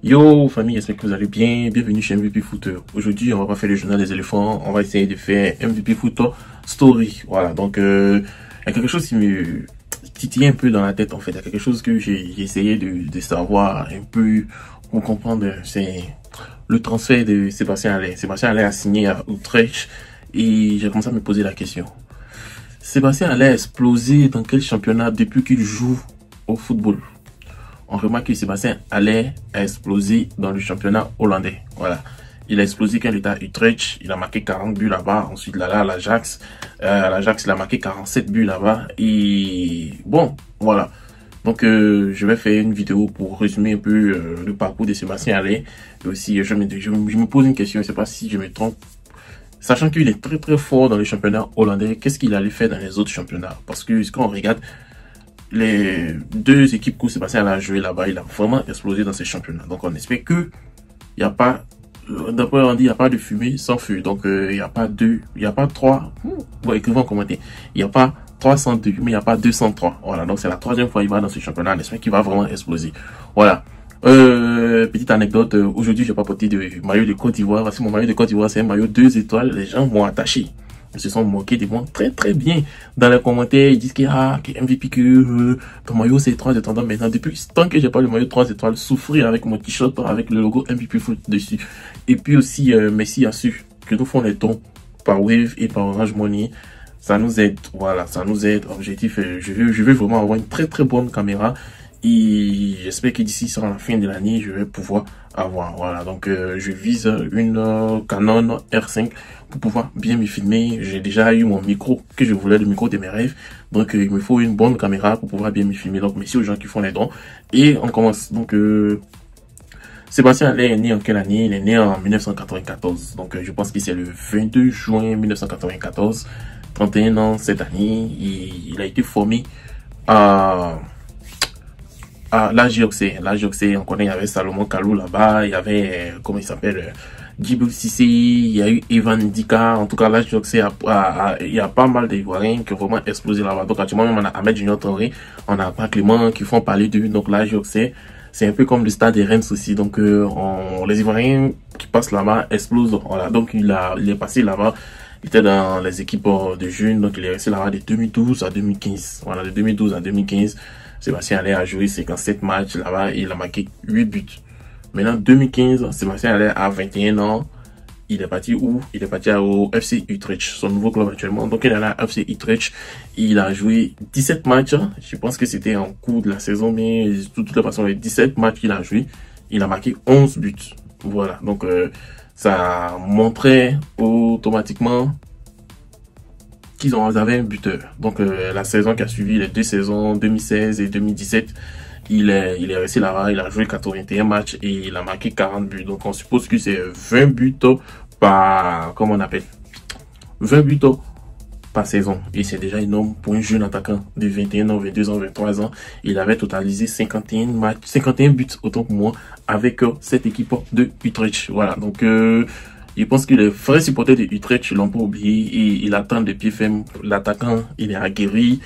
Yo famille, j'espère que vous allez bien. Bienvenue chez MVP Foot. Aujourd'hui, on va pas faire le journal des éléphants. On va essayer de faire MVP Foot Story. Voilà, donc il y a quelque chose qui me titille un peu dans la tête en fait. Il y a quelque chose que j'ai essayé de savoir un peu pour comprendre. C'est le transfert de Sébastien Haller. Sébastien Haller a signé à Utrecht et j'ai commencé à me poser la question. Sébastien Haller a explosé dans quel championnat depuis qu'il joue au football? On remarque que Sébastien Haller a explosé dans le championnat hollandais. Voilà. Il a explosé quand il était à Utrecht. Il a marqué 40 buts là-bas. Ensuite, là, à l'Ajax. À l'Ajax, il a marqué 47 buts là-bas. Et bon, voilà. Donc, je vais faire une vidéo pour résumer un peu le parcours de Sébastien Haller. Et aussi, je me pose une question. Je ne sais pas si je me trompe. Sachant qu'il est très très fort dans le championnat hollandais, qu'est-ce qu'il allait faire dans les autres championnats? Parce que quand on regarde les deux équipes que Sébastien a joué là-bas, il a vraiment explosé dans ces championnats. Donc on espère que il n'y a pas, d'après on dit, il n'y a pas de fumée sans feu. Donc il n'y a pas deux, il n'y a pas trois, bon, écrivez en commentaire, il n'y a pas 302, mais il n'y a pas 203. Voilà, donc c'est la troisième fois qu'il va dans ce championnat. On espère qu'il va vraiment exploser. Voilà. Petite anecdote, aujourd'hui j'ai pas porté de maillot de Côte d'Ivoire. Voici mon maillot de Côte d'Ivoire, c'est un maillot 2 étoiles. Les gens m'ont attaché. Ils se sont moqués de moi très bien. Dans les commentaires, ils disent que MVP, que ton maillot c'est 3 étoiles. Maintenant, depuis tant que j'ai pas le maillot 3 étoiles, souffrir avec mon t-shirt avec le logo MVP Foot dessus. Et puis aussi, merci à ceux que nous font les dons par Wave et par Orange Money. Ça nous aide, voilà, ça nous aide. Objectif, je veux vraiment avoir une très bonne caméra. Et j'espère que d'ici sur la fin de l'année, je vais pouvoir avoir. Voilà, donc je vise une Canon R5 pour pouvoir bien me filmer. J'ai déjà eu mon micro que je voulais, le micro de mes rêves. Donc il me faut une bonne caméra pour pouvoir bien me filmer. Donc merci aux gens qui font les dons. Et on commence. Donc Sébastien Haller est né en quelle année? Il est né en 1994. Donc je pense que c'est le 22 juin 1994. 31 ans cette année. Il a été formé à l'AJOC. L'AJOC, on connaît, il y avait Salomon Kalou là-bas, il y avait, comment il s'appelle, Djibril Cissé, il y a eu Evan Ndika. En tout cas, l'AJOC, il y a pas mal d'Ivoiriens qui ont vraiment explosé là-bas. Donc, actuellement, même on a Ahmed Junior Traoré, on a pas Clément qui font parler d'eux. Donc, l'AJOC, c'est un peu comme le stade des Rennes aussi. Donc, les Ivoiriens qui passent là-bas explosent. Voilà. Donc, il est passé là-bas. Il était dans les équipes de jeunes. Donc, il est resté là-bas de 2012 à 2015. Voilà, de 2012 à 2015. Sébastien Haller a joué 57 matchs là-bas et il a marqué 8 buts. Maintenant, 2015, Sébastien Haller a 21 ans. Il est parti où? Il est parti au FC Utrecht, son nouveau club actuellement. Donc, il est allé à FC Utrecht. Il a joué 17 matchs. Je pense que c'était en cours de la saison, mais de toute façon, les 17 matchs qu'il a joué, il a marqué 11 buts. Voilà. Donc, ça montrait automatiquement qu'ils avaient un buteur. Donc la saison qui a suivi, les deux saisons 2016 et 2017, il est resté là-bas, il a joué 81 matchs et il a marqué 40 buts. Donc on suppose que c'est 20 buts par, comment on appelle, 20 buts par saison. Et c'est déjà énorme pour un jeune attaquant de 21 ans, 22 ans, 23 ans. Il avait totalisé 51 matchs, 51 buts autant pour moi avec cette équipe de Utrecht. Voilà, donc je pense que les vrais supporters de Utrecht l'ont pas oublié et il attend de pied ferme. L'attaquant, il est aguerri,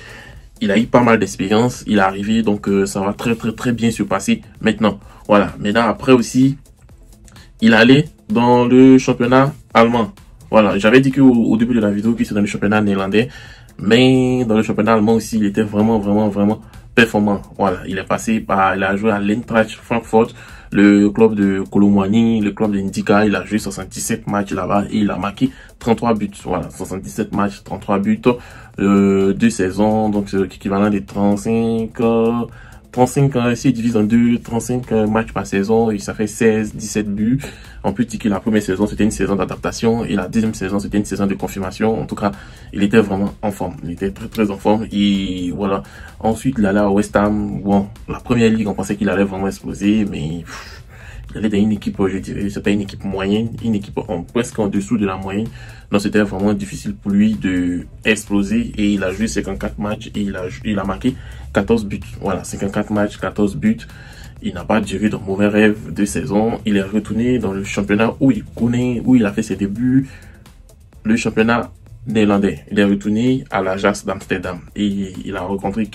il a eu pas mal d'expérience, il est arrivé, donc ça va très bien se passer maintenant. Voilà, maintenant après aussi, il allait dans le championnat allemand. Voilà, j'avais dit au début de la vidéo qu'il était dans le championnat néerlandais, mais dans le championnat allemand aussi, il était vraiment performant. Voilà, il a joué à l'Eintracht Francfort, le club de Colomwani, le club de Ndika. Il a joué 77 matchs là-bas et il a marqué 33 buts. Voilà, 77 matchs, 33 buts, 2 saisons, donc c'est l'équivalent de 35 si il divise en deux, 35 matchs par saison, et ça fait 17 buts. On peut dire que la première saison, c'était une saison d'adaptation, et la deuxième saison, c'était une saison de confirmation. En tout cas, il était vraiment en forme. Il était très en forme, et voilà. Ensuite, il allait à West Ham. Bon, la première ligue, on pensait qu'il allait vraiment exploser, mais il allait dans une équipe, je dirais, c'est pas une équipe moyenne, une équipe presque en dessous de la moyenne. Donc c'était vraiment difficile pour lui de exploser et il a joué 54 matchs et il a marqué 14 buts. Voilà, 54 matchs, 14 buts. Il n'a pas duré de mauvais rêves de saison. Il est retourné dans le championnat où il connaît, où il a fait ses débuts, le championnat néerlandais. Il est retourné à l'Ajax d'Amsterdam et il a rencontré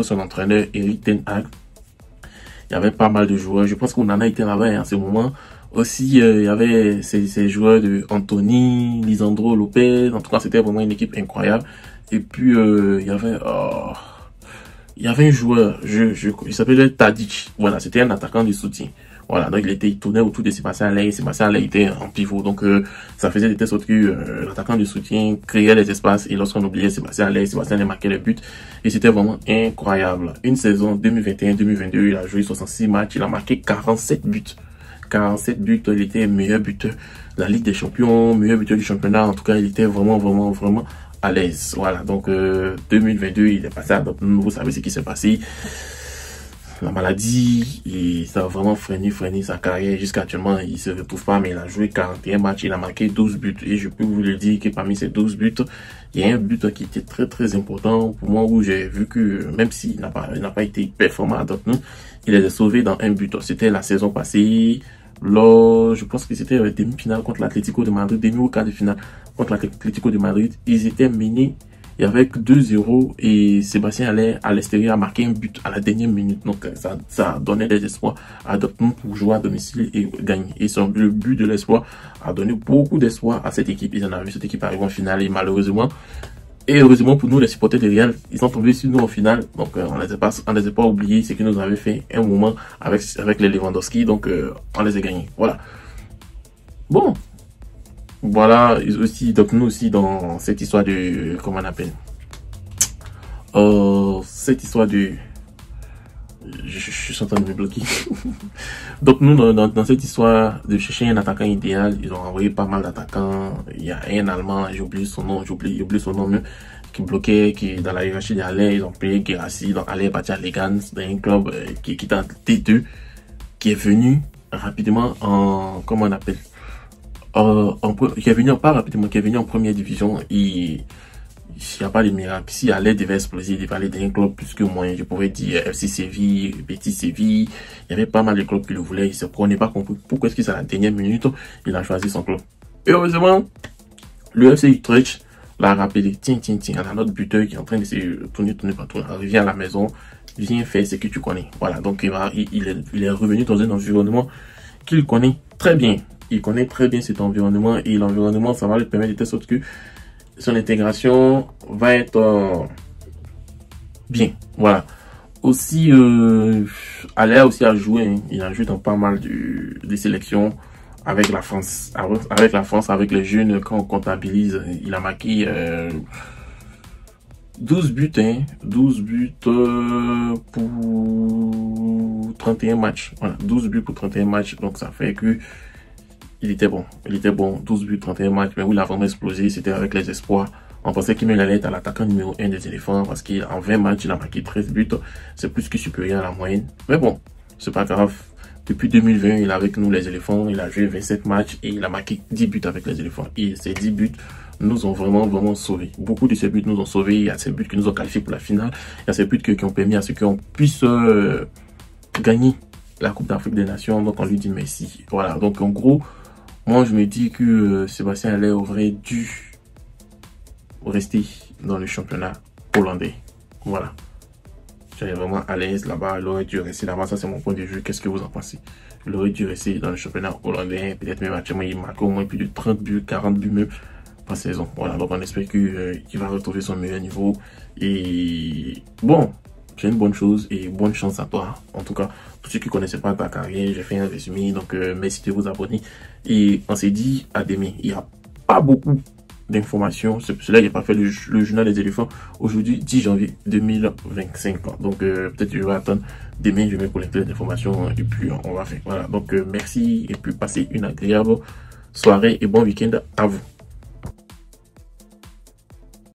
son entraîneur Erik ten Hag. Il y avait pas mal de joueurs. Je pense qu'on en a été là-bas en ce moment. Aussi, il y avait ces joueurs de Anthony, Lisandro Lopez. En tout cas, c'était vraiment une équipe incroyable. Et puis, il y avait un joueur, il s'appelait Tadic. Voilà, c'était un attaquant de soutien. Voilà, donc il tournait autour de Sébastien Haller. Sébastien Haller était en pivot. Donc, ça faisait de telle sorte que l'attaquant de soutien créait les espaces. Et lorsqu'on oubliait Sébastien Haller marquait les buts. Et c'était vraiment incroyable. Une saison 2021-2022, il a joué 66 matchs. Il a marqué 47 buts. 47 buts, il était meilleur buteur de la Ligue des Champions, meilleur buteur du championnat. En tout cas, il était vraiment à l'aise. Voilà, donc 2022, il est passé à Dortmund. Vous savez ce qui s'est passé. La maladie, et ça a vraiment freiné sa carrière. Jusqu'à actuellement, il se retrouve pas, mais il a joué 41 matchs, il a marqué 12 buts. Et je peux vous le dire que parmi ces 12 buts, il y a un but qui était très important pour moi, où j'ai vu que même s'il n'a pas été performant à Dortmund, il les a sauvés dans un but. C'était la saison passée, je pense que c'était la demi-finale contre l'Atlético de Madrid, demi ou quart de finale contre l'Atlético de Madrid. Ils étaient menés. Et avec 2-0, et Sébastien Haller à l'extérieur a marqué un but à la dernière minute. Donc ça donnait des espoirs à Dortmund pour jouer à domicile et gagner. Et le but de l'espoir a donné beaucoup d'espoir à cette équipe. Ils en ont vu cette équipe arriver en finale et malheureusement, et heureusement pour nous les supporters de Real, ils sont tombés sur nous en finale. Donc on les a pas oubliés, ce que nous avait fait un moment avec les Lewandowski. Donc on les a gagnés. Voilà. Bon. Voilà, aussi, donc nous aussi dans cette histoire de, comment on appelle, cette histoire de, je suis en train de me bloquer. Donc nous dans cette histoire de chercher un attaquant idéal, ils ont envoyé pas mal d'attaquants. Il y a un Allemand, j'ai oublié son nom, même, qui bloquait, qui est dans la hiérarchie de Haller. Ils ont payé Guirassy, donc Haller est parti à Legans, dans un club qui est en T2, qui est venu rapidement en, comment on appelle, qui est venu en première division. Et il n'y a pas de miracle. Si Haller devait exploser, il devait aller dans un club plus que moyen. Je pouvais dire FC Séville, Betis Séville. Il y avait pas mal de clubs qui le voulaient. On n'a pas compris pourquoi est-ce que c'est à la dernière minute, il a choisi son club. Et heureusement, le FC Utrecht l'a rappelé. Tiens, on a notre buteur qui est en train de se tourner partout. Reviens à la maison, viens faire ce que tu connais. Voilà, donc il est revenu dans un environnement qu'il connaît très bien. Il connaît très bien cet environnement et l'environnement, ça va lui permettre de telle sorte que son intégration va être bien. Voilà. Aussi, Haller aussi a joué. Hein. Il a joué dans pas mal de sélections avec la France. Avec les jeunes, quand on comptabilise, il a marqué 12 buts. Hein. 12 buts pour 31 matchs. Voilà, 12 buts pour 31 matchs. Donc ça fait que il était bon, 12 buts, 31 matchs, mais où il a vraiment explosé, c'était avec les espoirs. On pensait qu'il allait être à l'attaquant numéro 1 des éléphants, parce qu'en 20 matchs, il a marqué 13 buts, c'est plus que supérieur à la moyenne. Mais bon, c'est pas grave. Depuis 2020, il est avec nous les éléphants, il a joué 27 matchs et il a marqué 10 buts avec les éléphants. Et ces 10 buts nous ont vraiment sauvés. Beaucoup de ces buts nous ont sauvés, il y a ces buts qui nous ont qualifiés pour la finale, il y a ces buts qui ont permis à ce qu'on puisse gagner la Coupe d'Afrique des Nations, donc on lui dit merci. Voilà, donc en gros, moi, je me dis que Sébastien Haller aurait dû rester dans le championnat hollandais. Voilà. J'étais vraiment à l'aise là-bas. Il aurait dû rester là-bas. Ça, c'est mon point de vue. Qu'est-ce que vous en pensez? Il aurait dû rester dans le championnat hollandais. Peut-être même actuellement, il marque au moins plus de 30 buts, 40 buts même par saison. Voilà. Donc, on espère qu'il va retrouver son meilleur niveau. Et bon, c'est une bonne chose et bonne chance à toi. En tout cas, pour ceux qui ne connaissaient pas ta carrière, j'ai fait un résumé. Donc, merci de vous abonner. Et on s'est dit à demain. Il n'y a pas beaucoup d'informations. C'est pour cela que je n'ai pas fait le journal des éléphants aujourd'hui, 10 janvier 2025. Donc, peut-être que je vais attendre demain. Je vais collecter les informations et puis on va faire. Voilà. Donc, merci et puis passez une agréable soirée et bon week-end à vous.